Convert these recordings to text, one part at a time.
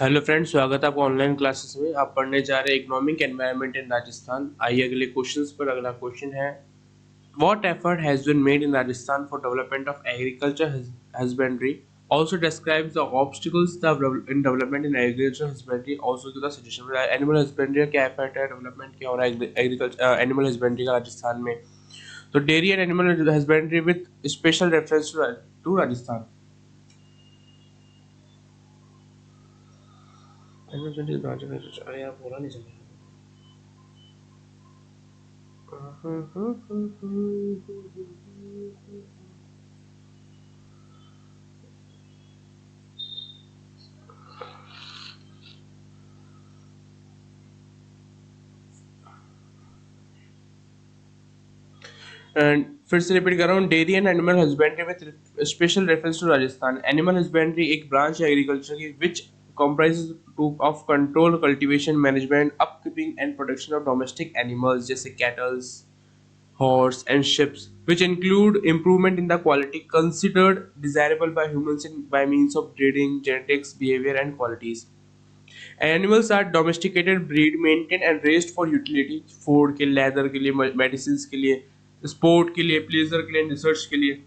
Hello friends, स्वागत है आपका ऑनलाइन क्लासेस में। आप पढ़ने जा रहे हैं इकोनॉमिक एनवायरनमेंट इन राजस्थान। आइए अगले क्वेश्चंस पर। अगला क्वेश्चन है, what effort has been made in Rajasthan for development of agriculture husbandry, also describes the obstacles in development in agriculture husbandry, also give the suggestion. Animal husbandry का क्या effort है, development क्या हो रहा है एग्रीकल्चर एनिमल हस्बेंड्री का राजस्थान में। तो dairy and animal husbandry with special reference to Rajasthan. Animal husbandry, अरे यार बोला नहीं चल एंड फिर से रिपीट कर रहा हूँ, dairy and animal husbandry with special reference to Rajasthan. Animal husbandry एक ब्रांच है एग्रीकल्चर की which comprises of control, cultivation, management, upkeeping and protection of domestic animals जैसे cattle, horse and ships, which include improvement in the quality considered desirable by humans by means of breeding, genetics, behavior and qualities. Animals are domesticated, breed, maintained and raised for utility, food के लिए, leather के लिए, medicines के लिए, sport के लिए, pleasure के लिए, research के लिए।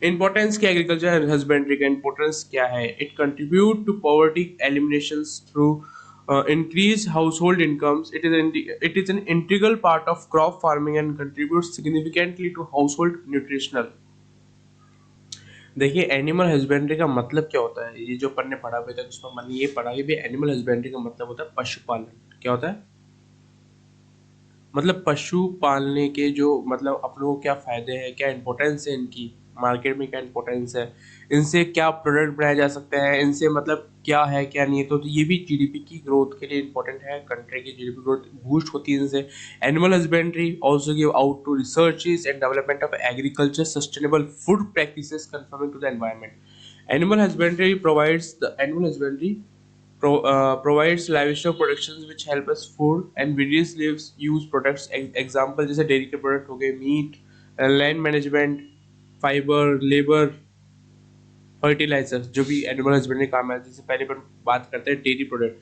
Importance क्या agriculture husbandry का importance क्या है? It contribute to poverty eliminations through increased household incomes. It is an integral part of crop farming and contributes significantly to household nutritional. देखिए, एनिमल हस्बेंड्री का मतलब क्या होता है? ये जो अपन ने पढ़ा हुआ था उसमें मैंने ये पढ़ा कि एनिमल हस्बेंड्री का मतलब होता है पशुपालन। क्या होता है? मतलब पशु पालने के जो मतलब अपनों को क्या फायदे हैं, क्या इंपॉर्टेंस है इनकी, मार्केट में क्या इंपॉर्टेंस है, इनसे क्या प्रोडक्ट बनाए जा सकते हैं, इनसे मतलब क्या है क्या नहीं है। तो ये भी जीडीपी की ग्रोथ के लिए इंपॉर्टेंट है, कंट्री की जीडीपी ग्रोथ बूस्ट होती है इनसे। Animal husbandry also give out to researches and development of agriculture sustainable food practices conforming to the environment. Animal husbandry provides livestock productions which help us food and various leaves use products example जैसे dairy के product हो गए, meat, land management, fibre, labour, fertiliser, जो भी animal husbandry काम है। जैसे पहले पर बात करते हैं dairy product.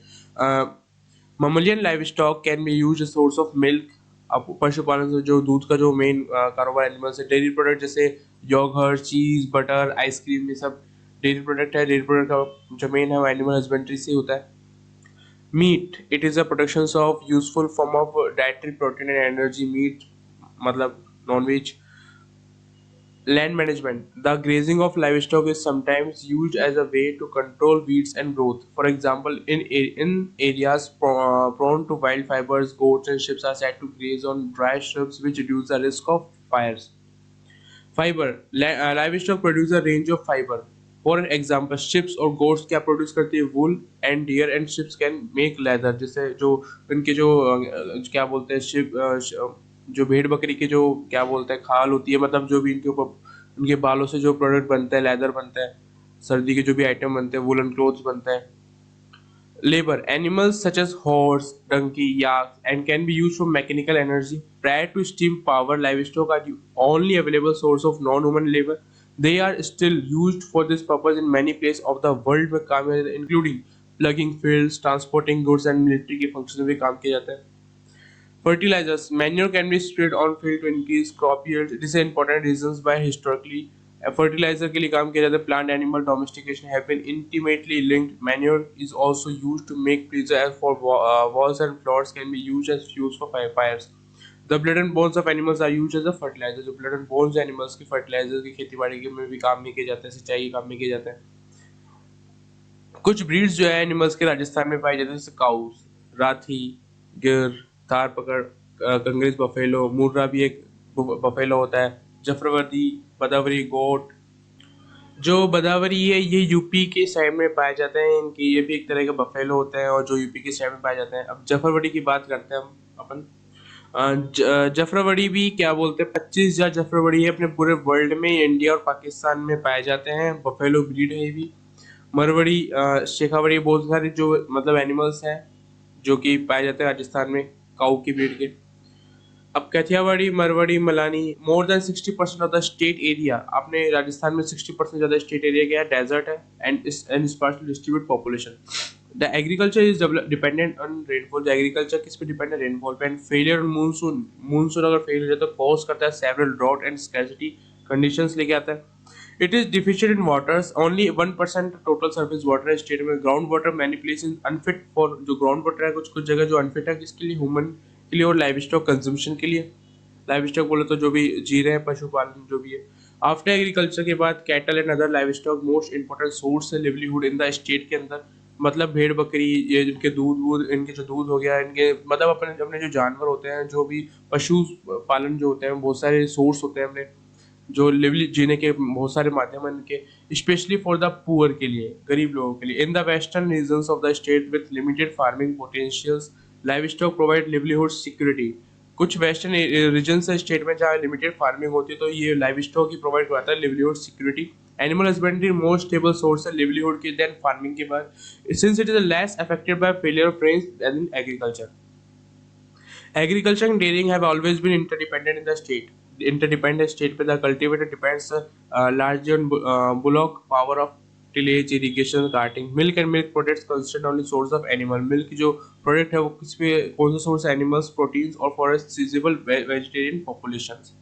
Mammalian livestock can be use source of milk. अब पशुपालन से जो दूध का जो मेन कारोबार एनिमल से। डेयरी प्रोडक्ट जैसे योगर्ट, चीज, बटर, आइसक्रीम, ये सब डेयरी प्रोडक्ट है। डेयरी प्रोडक्ट का जो मेन है वो एनिमल हस्बेंड्री से होता है। Meat, it is a production of useful form of dietary protein and energy. Meat मतलब non veg. Land management, the grazing of livestock is sometimes used as a way to control weeds and growth. For example, in areas prone to wildfires, goats and sheep are said to graze on dry shrubs, which reduce the risk of fires. Fiber, livestock produce a range of fiber. For example, sheep और goats क्या produce करती है? Wool, and deer and sheep can make leather. जैसे जो इनके जो क्या बोलते हैं जो भेड़ बकरी के जो क्या बोलते हैं खाल होती है, मतलब जो भी इनके ऊपर उनके बालों से जो प्रोडक्ट बनता है, लेदर बनता है, सर्दी के जो भी आइटम बनते हैं, वुलन क्लोथ्स बनता है। Labor, animals such as horse, donkey, yak, and can be used for mechanical energy. Prior to steam power, livestock are the only available source of non-human labor. They are still used for this purpose in many places of the world में काम किया जाता है, including plugging fields, transporting goods and military के function में भी काम किया जाता है। Fertilizers, manure can be spread on field to increase crop yield. This is important reasons why historically fertilizer के लिए काम किया जाता है। Plant animal domestication have been intimately linked. Manure is also used to make preserve for walls and floors can be used as fuels for fires. The blood and bones of animals are used as a fertilizer. जो blood and bones animals की fertilizer की खेती बाड़ी के में भी काम में किया जाता है, सिंचाई के काम में किया जाता है। कुछ ब्रीड्स जो है एनिमल्स के राजस्थान में पाई जाती है, जैसे काउस, राथी, गिर, थार पकड़, कंग्रेस बफेलो, मुर्रा भी एक बफेलो होता है, जफरवर्दी, बदावरी गोट। जो बदावरी है ये यूपी के साइड में पाए जाते हैं, इनकी ये भी एक तरह के बफेलो होते हैं और जो यूपी के साइड में पाए जाते हैं। अब जफरवरी की बात करते हैं हम अपन। जफरवरी भी क्या बोलते हैं, 25 जफरवरी है अपने पूरे वर्ल्ड में, इंडिया और पाकिस्तान में पाए जाते हैं। बफेलो ब्रीड है ये भी। मरवड़ी, शेखावरी, बहुत सारे जो मतलब एनिमल्स हैं जो कि पाए जाते हैं राजस्थान में, काऊ की ब्रीड के। अब Kathiawari, Marwari, Malani, more than 60% of the state area, आपने राजस्थान में 60% ज़्यादा स्टेट एरिया क्या है, डेजर्ट है and sparsely distribute population. The agriculture is dependent on rainfall, जो एग्रीकल्चर किस पे डिपेंड है, रेनफॉल पे। एंड फेलियर मानसून, मानसून अगर फेल हो जाए तो कॉज करता है several drought and scarcity conditions लेके आता है। It is deficient in waters, only 1% total surface water है स्टेट में। Ground water many places unfit for, जो ग्राउंड वाटर है कुछ कुछ जगह जो अनफिट है किसके लिए, ह्यूमन के लिए और लाइव स्टॉक कंजम्पशन के लिए। लाइव स्टॉक बोले तो जो भी जी रहे हैं, पशुपालन जो भी है। आफ्टर एग्रीकल्चर के बाद cattle and other live stock most important source है लिवलीहुड इन द स्टेट के अंदर। मतलब भेड़ बकरी, ये इनके दूध वूध, इनके जो दूध हो गया, इनके मतलब अपने अपने जो जानवर होते हैं, जो भी पशु पालन जो होते हैं, बहुत सारे सोर्स होते हैं अपने, जो लिवली जीने के बहुत सारे माध्यम हैं इनके, स्पेशली फॉर द पुअर के लिए, गरीब लोगों के लिए। In the western regions of the state with limited farming potentials, livestock provide livelihood security. कुछ वेस्टर्न रीजन है स्टेट में जहाँ लिमिटेड फार्मिंग होती है, तो ये लाइव स्टॉक ही प्रोवाइड करवाता है livelihood security. Animal husbandry most stable source है लिवलीहुड के देन फार्मिंग के बाद, since it is less affected by failure of rains than in agriculture. Agriculture and dairying have always been interdependent in the state. Interdependent state पे the cultivator depends largely on bullock power of tillage, irrigation, carting. Milk and milk products consist only source of animal milk. जो product है वो किस पे, कौन सा source है, animals, proteins और for a seasonal vegetarian populations.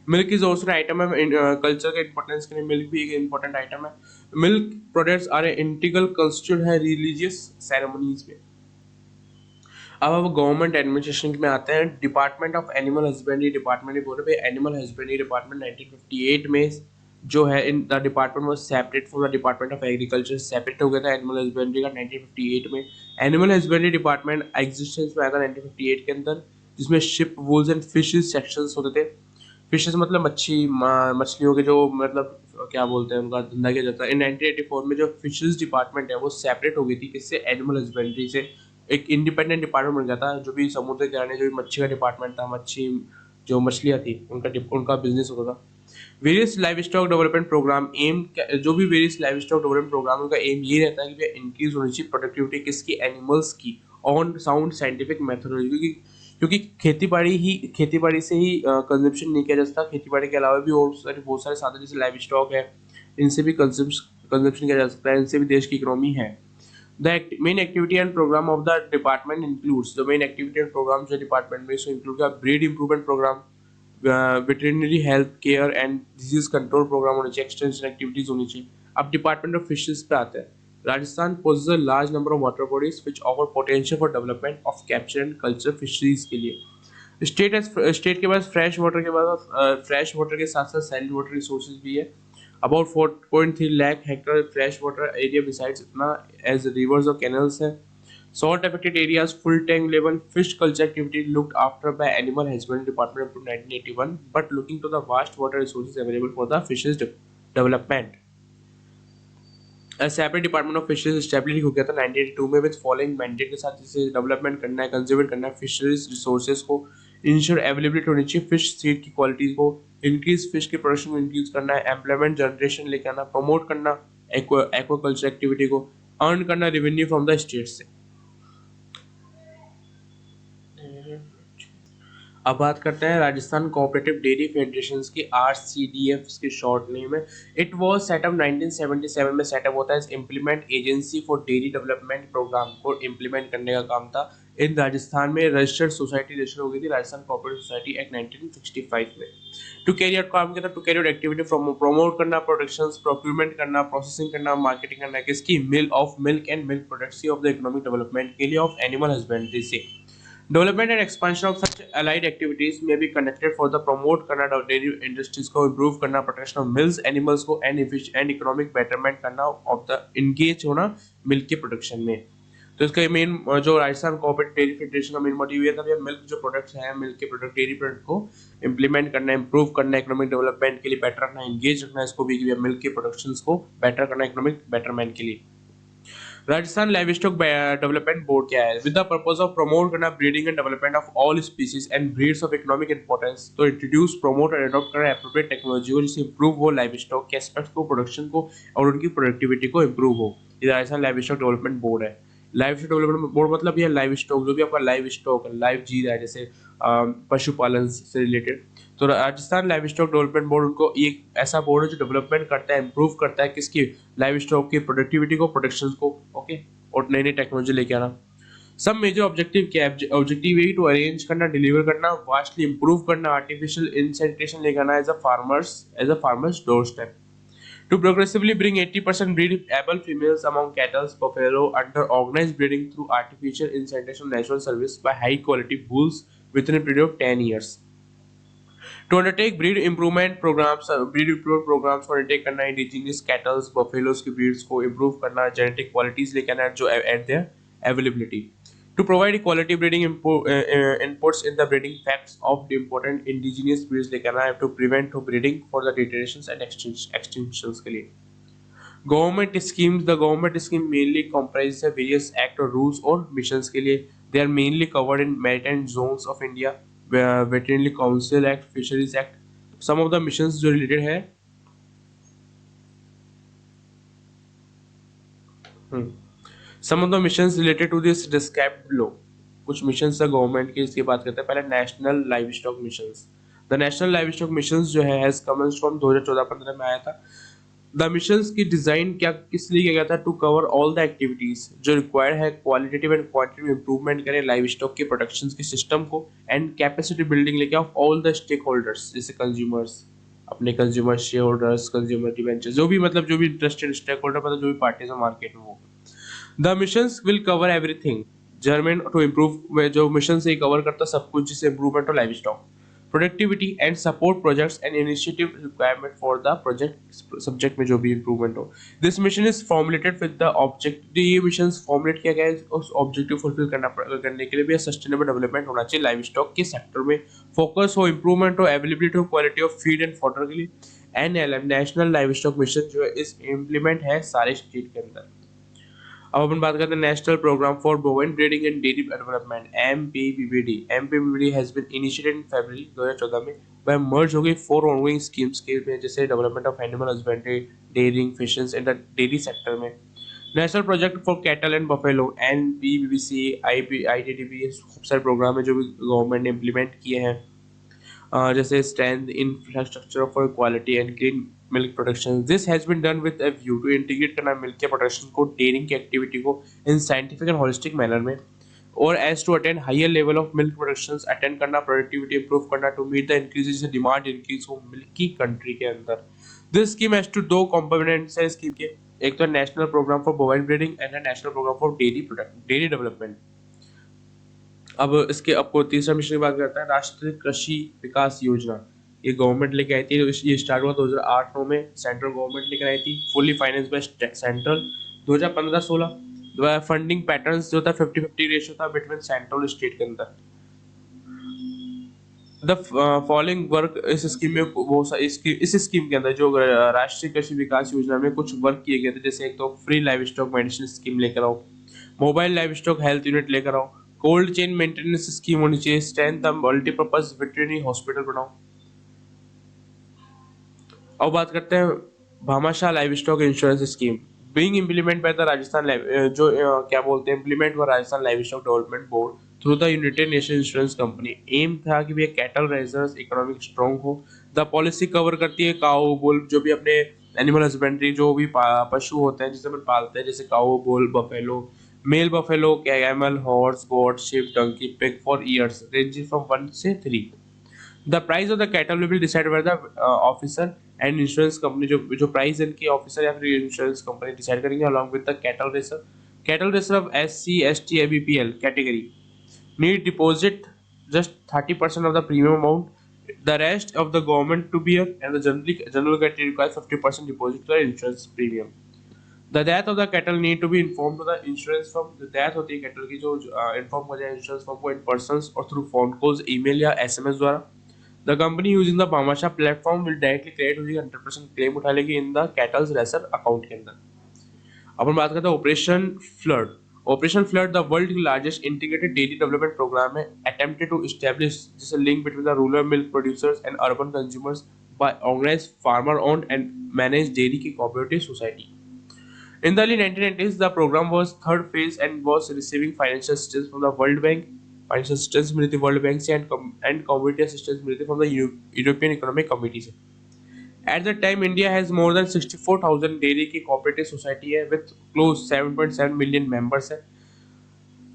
Milk is also an item of culture के importance के लिए milk भी एक important item है. Milk products are an integral constituent है religious ceremonies में। अब गवर्नमेंट एडमिनिस्ट्रेशन में आते हैं। Department of animal husbandry department ही बोल रहे भाई, एनिमल हस्बेंड्री डिपार्टमेंट 1958 में जो है, in the department was separate from the department of agriculture, separate हो गया था एनिमल हस्बेंड्री का 1958 में। एनिमल हस्बेंड्री डिपार्टमेंट एग्जिस्टेंस में आया था 1958 के अंदर, जिसमें ship, wools and fishes sections होते थे। फिशेस मतलब मछलियों के जो मतलब क्या बोलते हैं, उनका धंधा किया जाता है। इन 1984 में जो फिशेस डिपार्टमेंट है वो सेपरेट हो गई थी किससे, एनिमल हस्बेंड्री से। एक इंडिपेंडेंट डिपार्टमेंट बन गया था, जो भी समुद्र किनारे जो भी मच्छी का डिपार्टमेंट था, मच्छी जो मछलियाँ थी उनका बिजनेस होता था। Various livestock development programme aim, जो भी various livestock development programme, उनका एम ये रहता है कि इंक्रीज होनी चाहिए प्रोडक्टिविटी किसकी, एनिमल्स की, ऑन साउंड साइंटिफिक मेथोडोलॉजी। क्योंकि खेती बाड़ी से ही कंजप्शन नहीं किया जा सकता, खेती बाड़ी के अलावा भी और सारे बहुत सारे साधन जैसे लाइव स्टॉक है, इनसे भी कंजप्शन किया जा सकता है, इनसे भी देश की इकोनॉमी है। The main activity and program of the department includes, the main activity and program जो department में इसमें include का breed improvement program, veterinary health care and disease control program होने चाहिए, extension activities होनी चाहिए। अब department of fishes पे आते हैं। Rajasthan possesses a large number of water bodies which offer potential for development of capture and culture fisheries के लिए। स्टेट के पास फ्रेश वाटर के साथ साथ सैलिड वाटर रिसोर्सेज भी है। About 4.3 lakh hectare freshwater area besides इतना as rivers or canals है। Salt affected areas full tank level fish culture activity looked after by animal husbandry department up to 1981, but looking to the vast water resources available for the fishes development. A separate department of fisheries establish हो गया था 1982 में with following mandate के साथ, जिसे development करना है, conserve करना है फिशरीज रिसोर्सेज को, इंश्योर अवेलेबिलिटी होनी चाहिए फिश सीड की क्वालिटी को, इंक्रीज फिश की प्रोडक्शन को इंक्रीज करना है, एम्प्लॉयमेंट जनरेशन लेके आना, प्रमोट करना एक्वाकल्चर एक्टिविटी को, अर्न करना रेवेन्यू फ्रॉम द स्टेट से। अब बात करते हैं राजस्थान कोऑपरेटिव डेयरी फेडरेशंस की, आरसीडीएफ की शॉर्ट नेम है। इट वाज सेटअप 1977 में सेटअप होता है implement agency for dairy development programme को इम्प्लीमेंट करने का काम था। इन राजस्थान में रजिस्टर्ड सोसाइटी रजिस्टर हो गई थी, राजस्थान कोऑपरेटिव सोसाइटी एक्ट 1965 में। टू कैरी आउट काम किया था, to carry out activity from promote करना, प्रोडक्शंस प्रोक्यूरमेंट करना, प्रोसेसिंग करना, मार्केटिंग करना किसकी, milk and milk products of the economic development के लिए ऑफ एनिमल हस्बेंड्री से। Development and expansion of such allied activities may be conducted for the promote करना dairy industries को, improve करना protection of mills animals को, and economic betterment करना of the engage होना milk के production में। तो इसका मेन जो राजस्थान कोऑपरेटिव डेयरी फेडरेशन का मेन मोटिव ये था कि मिल्क जो प्रोडक्ट्स हैं, मिल्क के प्रोडक्ट, डेयरी प्रोडक्ट को इम्प्लीमेंट करना, इंप्रूव करना, इकोनॉमिक डेवलपमेंट के लिए बेटर रखना, एंगेज रखना इसको भी, मिल्क के प्रोडक्शंस को बेटर करना इकोनॉमिक बेटरमेंट के लिए। राजस्थान लाइवस्टॉक डेवलपमेंट बोर्ड क्या है, with the purpose of promote करना breeding and development of all species and breeds of economic importance, तो इंट्रोड्यूस प्रमोट और अडॉप्ट करना एप्रोप्रिएट टेक्नोलॉजी को जिससे इंप्रूव हो लाइवस्टॉक के एस्पेक्ट्स को, प्रोडक्शन को और उनकी प्रोडक्टिविटी को इंप्रूव हो। ये राजस्थान लाइवस्टॉक डेवलपमेंट बोर्ड है। लाइव स्टॉक डेवलपमेंट बोर्ड मतलब ये लाइव स्टॉक, जो भी आपका लाइव स्टॉक लाइव जी रहा है, जैसे पशुपालन से रिलेटेड, तो Rajasthan livestock development board उनको एक ऐसा बोर्ड है जो डेवलपमेंट करता है, इंप्रूव करता है किसकी, लाइव स्टॉक की प्रोडक्टिविटी को, प्रोडक्शन को, ओके, और नई नई टेक्नोलॉजी लेके आना। सब मेजर ऑब्जेक्टिव क्या है, ऑब्जेक्टिव यही टू अरेंज करना, डिलीवर करना, वास्टली इंप्रूव करना, आर्टिफिशियल इंसेंटेशन लेके आना as a farmers doorstep, to progressively bring 80% breedable females among cattle buffalo under organized breeding through artificial insemination natural service by high quality bulls within a period of 10 years. To undertake breed improvement programs for intake करना, indigenous cattle buffaloes की breeds को improve करना, genetic qualities लेके आना जो at their availability. To provide quality breeding inputs in the breeding facts of the important indigenous breeds लेके आना, to prevent breeding for the deteriorations and extinctions के लिए. Government schemes, the government scheme mainly comprises of various act or rules or missions के लिए. They are mainly covered in maritime zones of India, Veterinary Council Act, Fisheries Act. Some of the missions जो related है, some of the missions related to this described below. कुछ missions है government की, इसकी बात करते हैं पहले national live stock missions. The national live stock missions जो है हैज कमेंस फ्रॉम 2014-15 में आया था. द मिशंस की डिजाइन क्या किस लिए किया गया था, to cover all the activities जो रिक्वायर्ड है, क्वालिटेटिव एंड क्वांटिटेटिव इंप्रूवमेंट करें लाइव स्टॉक के प्रोडक्शन के सिस्टम को, एंड कैपेसिटी बिल्डिंग लेके of all the stakeholders, जैसे कंज्यूमर्स, अपने consumer shareholders, consumer debenture, जो भी मतलब जो भी इंटरेस्टेड स्टेक होल्डर, मतलब जो भी पार्टीज है मार्केट में वो. The missions will cover everything germane to improve, जो मिशन से कवर करता सब कुछ, जिससे इम्प्रूवमेंट हो livestock, productivity and support projects and initiative requirement for the project subject में जो भी इंप्रूवमेंट हो. This mission is formulated with the object, ये मिशन फॉर्मुलेट किया गया है उस ऑब्जेक्टिव फुलफिल करने के लिए भी सस्टेनेबल डेवलपमेंट होना चाहिए लाइव स्टॉक के सेक्टर में, फोकस हो, इंप्रूवमेंट हो, अवेलेबिलिटी हो, quality of feed and fodder के लिए. NLM national live stock mission जो है इस इम्प्लीमेंट है सारे स्टेट के अंदर. अब अपन बात करते हैं national programme for bovine breeding and dairy development, MPBD. MPBD has been initiated in February 2014 में, वह मर्ज हो गई 4 ऑनगोइंग स्कीम्स के में, जैसे development of animal husbandry, dairying, fishes in the dairy sector में. National project for cattle and buffalo, NPBC, ITDP, खूब सारे प्रोग्राम है जो भी गवर्नमेंट ने इम्प्लीमेंट किए हैं, जैसे strength infrastructure for quality and clean milk production. This has been done with a view to integrate करना मिल्क के प्रोडक्शन को, डेयरिंग की एक्टिविटी को in scientific and holistic manner में, और as to attend higher level of milk production, attend करना, productivity improve करना, to meet the increase demand increase हो मिल्क की कंट्री के अंदर. This scheme has two 2 components है स्कीम के, एक तो national programme for bovine breeding and national programme for dairy development. अब इसके आपको तीसरा मिशन की बात करता है, राष्ट्रीय कृषि विकास योजना. ये गवर्नमेंट लेके आई थी, ये स्टार्ट हुआ 2008-9 में, सेंट्रल गवर्नमेंट लेकर आई थी, fully finance by central. 2015-16 funding patterns जो था 50-50 रेशियो था बिटवीन सेंट्रल स्टेट के अंदर. द फॉलोइंग वर्क इस स्कीम में वो इस स्कीम के अंदर जो राष्ट्रीय कृषि विकास योजना में कुछ वर्क किए गए थे, जैसे एक तो free live stock medicine scheme लेकर आओ, mobile live stock health unit लेकर आओ, कोल्ड चेन मेंटेनेंस स्कीम होनी चाहिए, स्ट्रेंथ मल्टीपर्पज वेटरनरी हॉस्पिटल बनाओ. अब बात करते हैं Bhamashah livestock insurance scheme, being implement by the Rajasthan जो क्या बोलते हैं इम्प्लीमेंट हुआ Rajasthan livestock development board through the united nation insurance company. Aim था कि भैया कैटल रेजर्स इकोनॉमिक स्ट्रॉन्ग हो. द पॉलिसी कवर करती है काऊ बुल, जो भी अपने एनिमल हस्बेंड्री जो भी पशु होते हैं जिसे अपन पालते हैं, जैसे cow bull, buffalo, male buffalo, camel, horse, goat, sheep, donkey, pig for years ranging from 1 से 3. The price of the cattle will be decided by the officer and insurance company. जो प्राइस इनकी ऑफिसर या फिर insurance company decide करेंगे along with the cattle racer. Cattle racer of SC, ST, ABPL category need deposit just 30% of the premium amount. The rest of the government to bear, and the general category requires 50% deposit for insurance premium. The death of the cattle need to be informed to the insurance firm. The death होती है cattle की जो inform हो जाए insurance firm को in persons और through phone calls, email या SMS द्वारा. The company using the Bhamasha platform will directly create उसकी 100% claim उठा लेगी in the cattle's racer account के अंदर. अपन बात करते हैं operation flood. Operation flood the world की largest integrated dairy development programme है, अटेम्प्टेड टू एस्टैब्लिश जिस link between the rural milk producers and urban consumers by organised farmer owned and managed dairy की cooperative society. In the early 1990s, the program was third phase and was receiving financial assistance from the World Bank. Financial assistance मिली थी world bank से and community assistance मिली थी from the European Economic Committee से. At the time, India has more than 64,000 dairy की cooperative society है with close 7.7 million members है.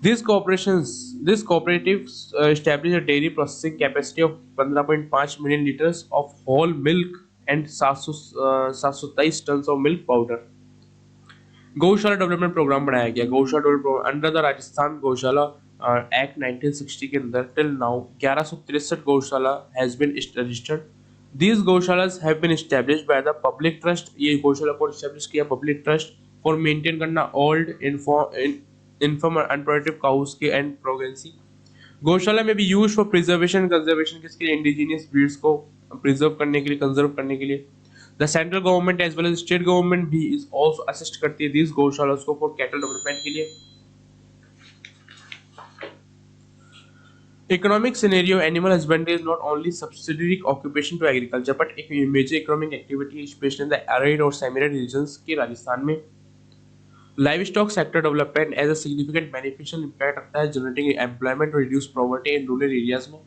These cooperatives establish a dairy processing capacity of 15.5 million liters of whole milk and 723 tons of milk powder. गौशाला development programme बनाया गया. गौशाला development under the Rajasthan गौशाला act 1960 के अंदर till now 1163 gaushala has been registered. These gaushalas have been established by the public trust. ये गौशाला को एस्टैब्लिश किया पब्लिक ट्रस्ट फॉर मेंटेन करना ओल्ड इन्फॉर्म अनप्रोडक्टिव काउस के एंड प्रोग्रेंसी. गौशाला में भी यूज फॉर प्रिजर्वेशन कंजर्वेशन किसके लिए इंडिजिनियस ब्रीड्स को प्रिजर्व करने के लिए कंजर्व करने के लिए. The central government as well as state government भी is also assist करती है these गौशालाओं को for cattle development के लिए. Economic scenario animal husbandry is not only subsidiary occupation to agriculture but एक major economic activity especially in the arid और semi-arid regions के राजस्थान में. Livestock sector development as a significant beneficial impact रखता है generating employment और reduce poverty in rural areas में.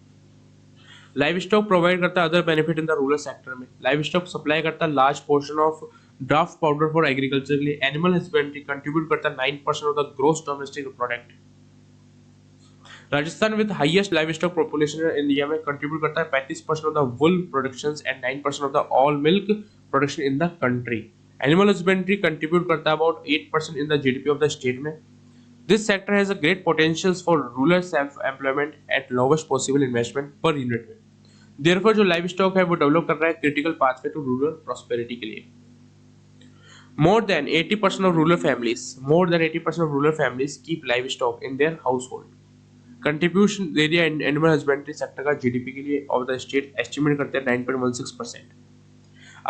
Livestock provide करता है other benefit in the rural sector में. लाइव स्टॉक सप्लाई करता है large portion of draft power for agriculture के लिए. एनिमल हस्बेंड्री कंट्रीब्यूट करता है 9% of the gross domestic product. Rajasthan with highest livestock population in India में contribute करता है 35% of the wool production and 9% of the all milk production in the country. Animal husbandry contribute करता है about 8% in the GDP of the state में. This sector has a great potentials for rural self-employment at lowest possible investment per unit में. Therefore जो livestock है वो develop कर रहा है critical pathway to rural prosperity के लिए. More than 80% of rural families keep livestock in their household. Contribution area animal husbandry sector का जीडीपी के लिए ऑफ द स्टेट एस्टिमेट करते हैं 9.16%.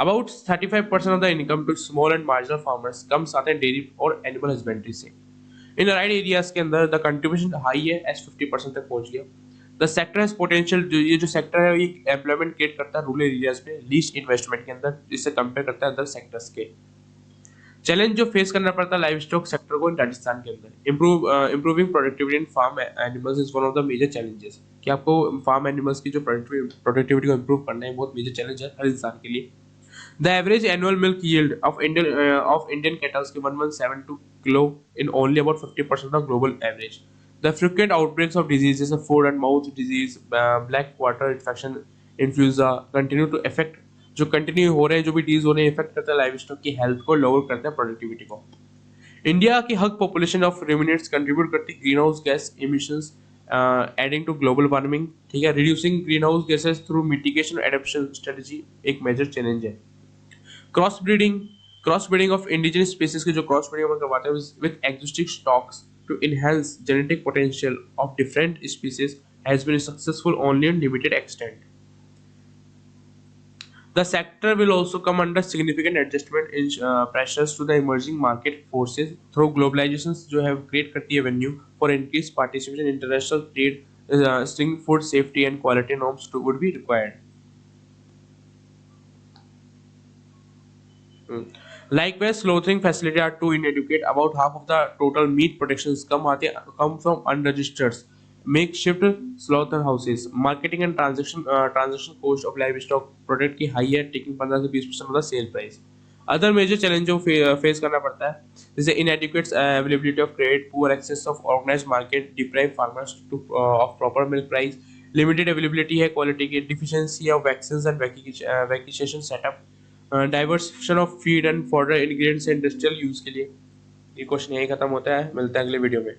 About 35% of the income to small and marginal farmers comes आते हैं dairy और animal husbandry से. इन ride areas के अंदर द कंट्रीब्यूशन हाई है एस 50% तक पहुंच गया. The sector has potential. ये जो सेक्टर है ये एम्प्लॉयमेंट क्रिएट करता है रूरल एरियाज में लीस्ट इन्वेस्टमेंट के अंदर जिससे कंपेयर करता है अदर सेक्टर्स के. चैलेंज जो फेस करना पड़ता है लाइव स्टॉक सेक्टर को इन राजस्थान के अंदर improving productivity in farm animals is one of the major challenges. कि आपको फार्म एनिमल्स की जो प्रोडक्टिविटी को इम्प्रूव करना है बहुत मेजर चैलेंज है हर इंसान के लिए. The average annual milk yield of Indian cattle is 1172 kilo in only about 50% of the global average. The frequent outbreaks of diseases of foot and mouth disease, black quarter infection, influenza continue to affect जो continue हो रहे हैं जो भी disease हो रहे हैं effect करता है लाइव स्टॉक की हेल्थ को लोअर करता है प्रोडक्टिविटी को. इंडिया की हक पॉपुलेशन ऑफ रुमिनेट्स कंट्रीब्यूट करती है greenhouse gas emissions adding to global warming. ठीक है. Reducing greenhouse gases through mitigation adaptation strategy एक मेजर चैलेंज है. Cross breeding of indigenous species के जो क्रॉस ब्रीडिंग हम करवाते हैं with existing stocks to enhance genetic potential of different species has been successful only in limited extent. The sector will also come under significant adjustment in pressures to the emerging market forces through globalizations जो है create करती है venue for increased participation in international trade. String food safety and quality norms would be required. Likewise, slaughtering facilities are too inadequate. About half of the total meat productions come from unregistered makeshift slaughterhouses. Marketing and transaction cost of livestock product की high है, taking 15 से 20% of the sale price. Other major challenges जो face करना पड़ता है जैसे inadequate availability of credit, poor access of organized market, deprive farmers of proper milk price, limited availability है quality की, deficiency of vaccines and vaccination setup, diversification of feed and fodder ingredients industrial use के लिए. ये question यही खत्म होता है. मिलते हैं अगले वीडियो में.